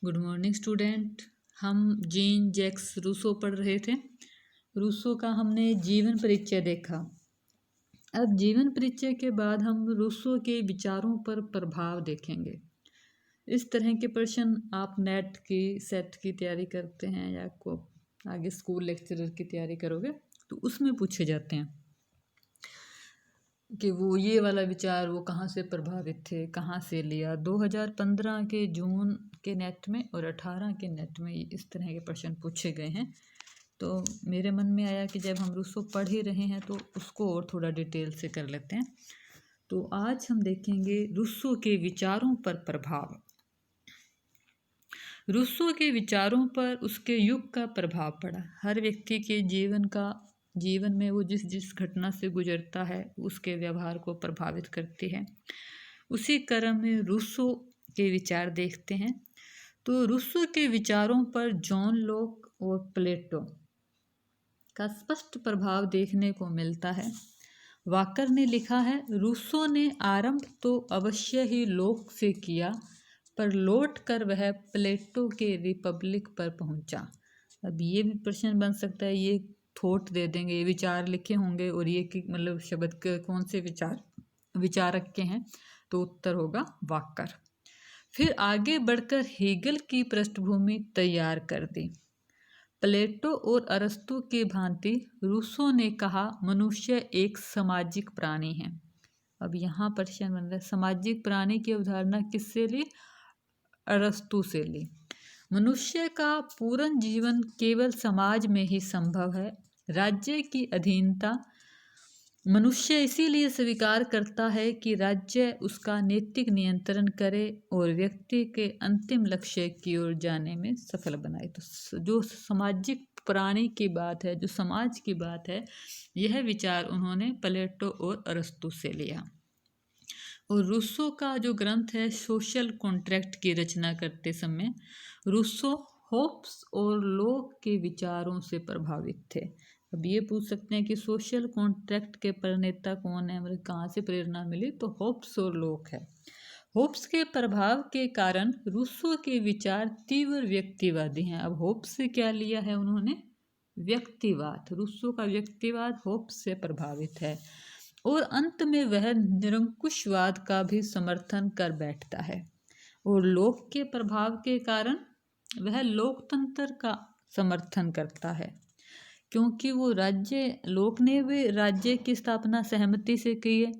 Good morning student. हम Jean Jacques Rousseau पढ़ रहे थे। रूसो का हमने जीवन परिचय देखा। अब जीवन परिचय के बाद हम रूसो के विचारों पर प्रभाव देखेंगे। इस तरह के प्रश्न आप नेट की सेट की तैयारी करते हैं या को आगे स्कूल लेक्चरर की तैयारी करोगे तो उसमें पूछे जाते हैं कि वो ये वाला विचार वो कहाँ से प्रभावित थे, कहाँ से लिया। 2015 के जून के नेट में और 18 के नेट में इस तरह के प्रश्न पूछे गए हैं। तो मेरे मन में आया कि जब हम रूसो पढ़ ही रहे हैं तो उसको और थोड़ा डिटेल से कर लेते हैं। तो आज हम देखेंगे रूसो के विचारों पर प्रभाव। रूसो के विचारों पर उसके युग का प्रभाव पड़ा। हर व्यक्ति के जीवन में वो जिस जिस घटना से गुजरता है उसके व्यवहार को प्रभावित करती है। उसी क्रम में रूसो के विचार देखते हैं। तो रूसो के विचारों पर जॉन लॉक और प्लेटो का स्पष्ट प्रभाव देखने को मिलता है। वाकर ने लिखा है, रूसो ने आरंभ तो अवश्य ही लॉक से किया, पर लौट कर वह प्लेटो के रिपब्लिक पर पहुंचा। अब ये भी प्रश्न बन सकता है, ये थॉट दे देंगे, ये विचार लिखे होंगे और ये कि मतलब शब्द के कौन से विचारक के हैं, तो उत्तर होगा वाकर। फिर आगे बढ़कर हेगल की पृष्ठभूमि तैयार कर दी। प्लेटो और अरस्तु की भांति रूसो ने कहा मनुष्य एक सामाजिक प्राणी है। अब यहाँ प्रश्न बन रहा है, सामाजिक प्राणी की अवधारणा किससे ली? अरस्तु से ली। मनुष्य का पूर्ण जीवन केवल समाज में ही संभव है। राज्य की अधीनता मनुष्य इसीलिए स्वीकार करता है कि राज्य उसका नैतिक नियंत्रण करे और व्यक्ति के अंतिम लक्ष्य की ओर जाने में सफल बनाए। तो जो सामाजिक प्राणी की बात है, जो समाज की बात है, यह विचार उन्होंने प्लेटो और अरस्तु से लिया। और रूसो का जो ग्रंथ है सोशल कॉन्ट्रैक्ट की रचना करते समय रूसो होब्स और लॉक के विचारों से प्रभावित थे। अब ये पूछ सकते हैं कि सोशल कॉन्ट्रैक्ट के प्रणेता कौन है, मतलब कहाँ से प्रेरणा मिली? तो होब्स और लॉक है। होब्स के प्रभाव के कारण रूसो के विचार तीव्र व्यक्तिवादी हैं। अब होब्स से क्या लिया है उन्होंने? व्यक्तिवाद। रूसो का व्यक्तिवाद होब्स से प्रभावित है और अंत में वह निरंकुशवाद का भी समर्थन कर बैठता है। और लोक के प्रभाव के कारण वह लोकतंत्र का समर्थन करता है, क्योंकि वो लोक ने भी राज्य की स्थापना सहमति से की है।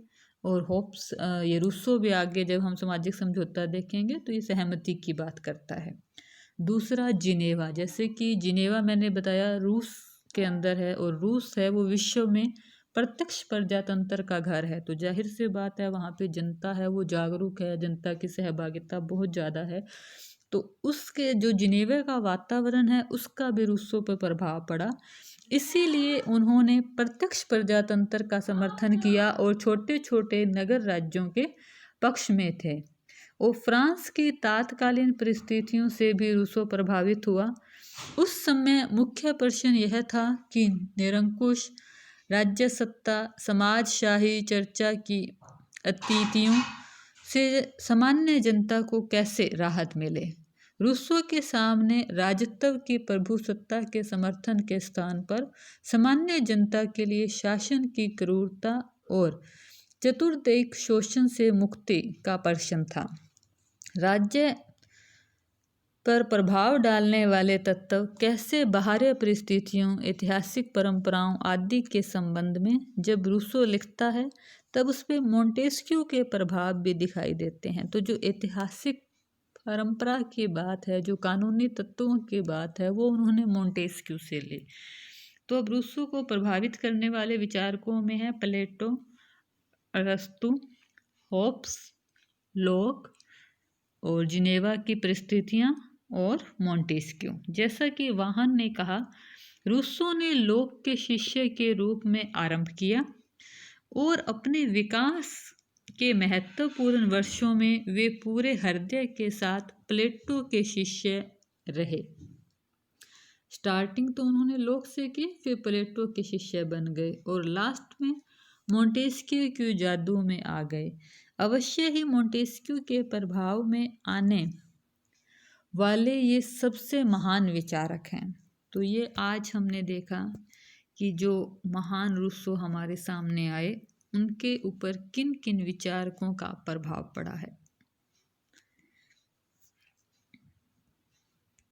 और होप्स ये रूसो भी आगे जब हम सामाजिक समझौता देखेंगे तो ये सहमति की बात करता है। दूसरा जिनेवा, जैसे कि जिनेवा मैंने बताया रूस के अंदर है और रूस है वो विश्व में प्रत्यक्ष प्रजातंत्र का घर है। तो जाहिर सी बात है वहाँ पे जनता है वो जागरूक है, जनता की सहभागिता बहुत ज़्यादा है। तो उसके जो जिनेवा का वातावरण है उसका भी रूसो पर प्रभाव पड़ा। इसीलिए उन्होंने प्रत्यक्ष प्रजातंत्र का समर्थन किया और छोटे छोटे नगर राज्यों के पक्ष में थे। और फ्रांस की तात्कालीन परिस्थितियों से भी रूसो प्रभावित हुआ। उस समय मुख्य प्रश्न यह था कि निरंकुश राज्य सत्ता समाजशाही चर्चा की अतिथियों से सामान्य जनता को कैसे राहत मिले। रूसो के सामने राजत्व की प्रभुसत्ता के समर्थन के स्थान पर सामान्य जनता के लिए शासन की क्रूरता और चतुर्दैक शोषण से मुक्ति का प्रश्न था। राज्य पर प्रभाव डालने वाले तत्व कैसे बाहरी परिस्थितियों, ऐतिहासिक परंपराओं आदि के संबंध में जब रूसो लिखता है तब उस पर मोंटेस्क्यू के प्रभाव भी दिखाई देते हैं। तो जो ऐतिहासिक परंपरा की बात है, जो कानूनी तत्वों की बात है, वो उन्होंने मोंटेस्क्यू से ली। तो अब रूसो को प्रभावित करने वाले विचारकों में है प्लेटो, अरस्तु, होब्स, लॉक और जिनेवा की परिस्थितियाँ और मोंटेस्क्यू। जैसा कि वाहन ने कहा, रूसो ने लॉक के शिष्य के रूप में आरंभ किया और अपने विकास के महत्वपूर्ण वर्षों में वे पूरे हृदय के साथ प्लेटो के शिष्य रहे। स्टार्टिंग तो उन्होंने लॉक से की, फिर प्लेटो के शिष्य बन गए और लास्ट में मोंटेस्क्यू के जादू में आ गए। अवश्य ही मोंटेस्क्यू के प्रभाव में आने वाले ये सबसे महान विचारक हैं। तो ये आज हमने देखा कि जो महान रूसो हमारे सामने आए, उनके ऊपर किन किन विचारकों का प्रभाव पड़ा है।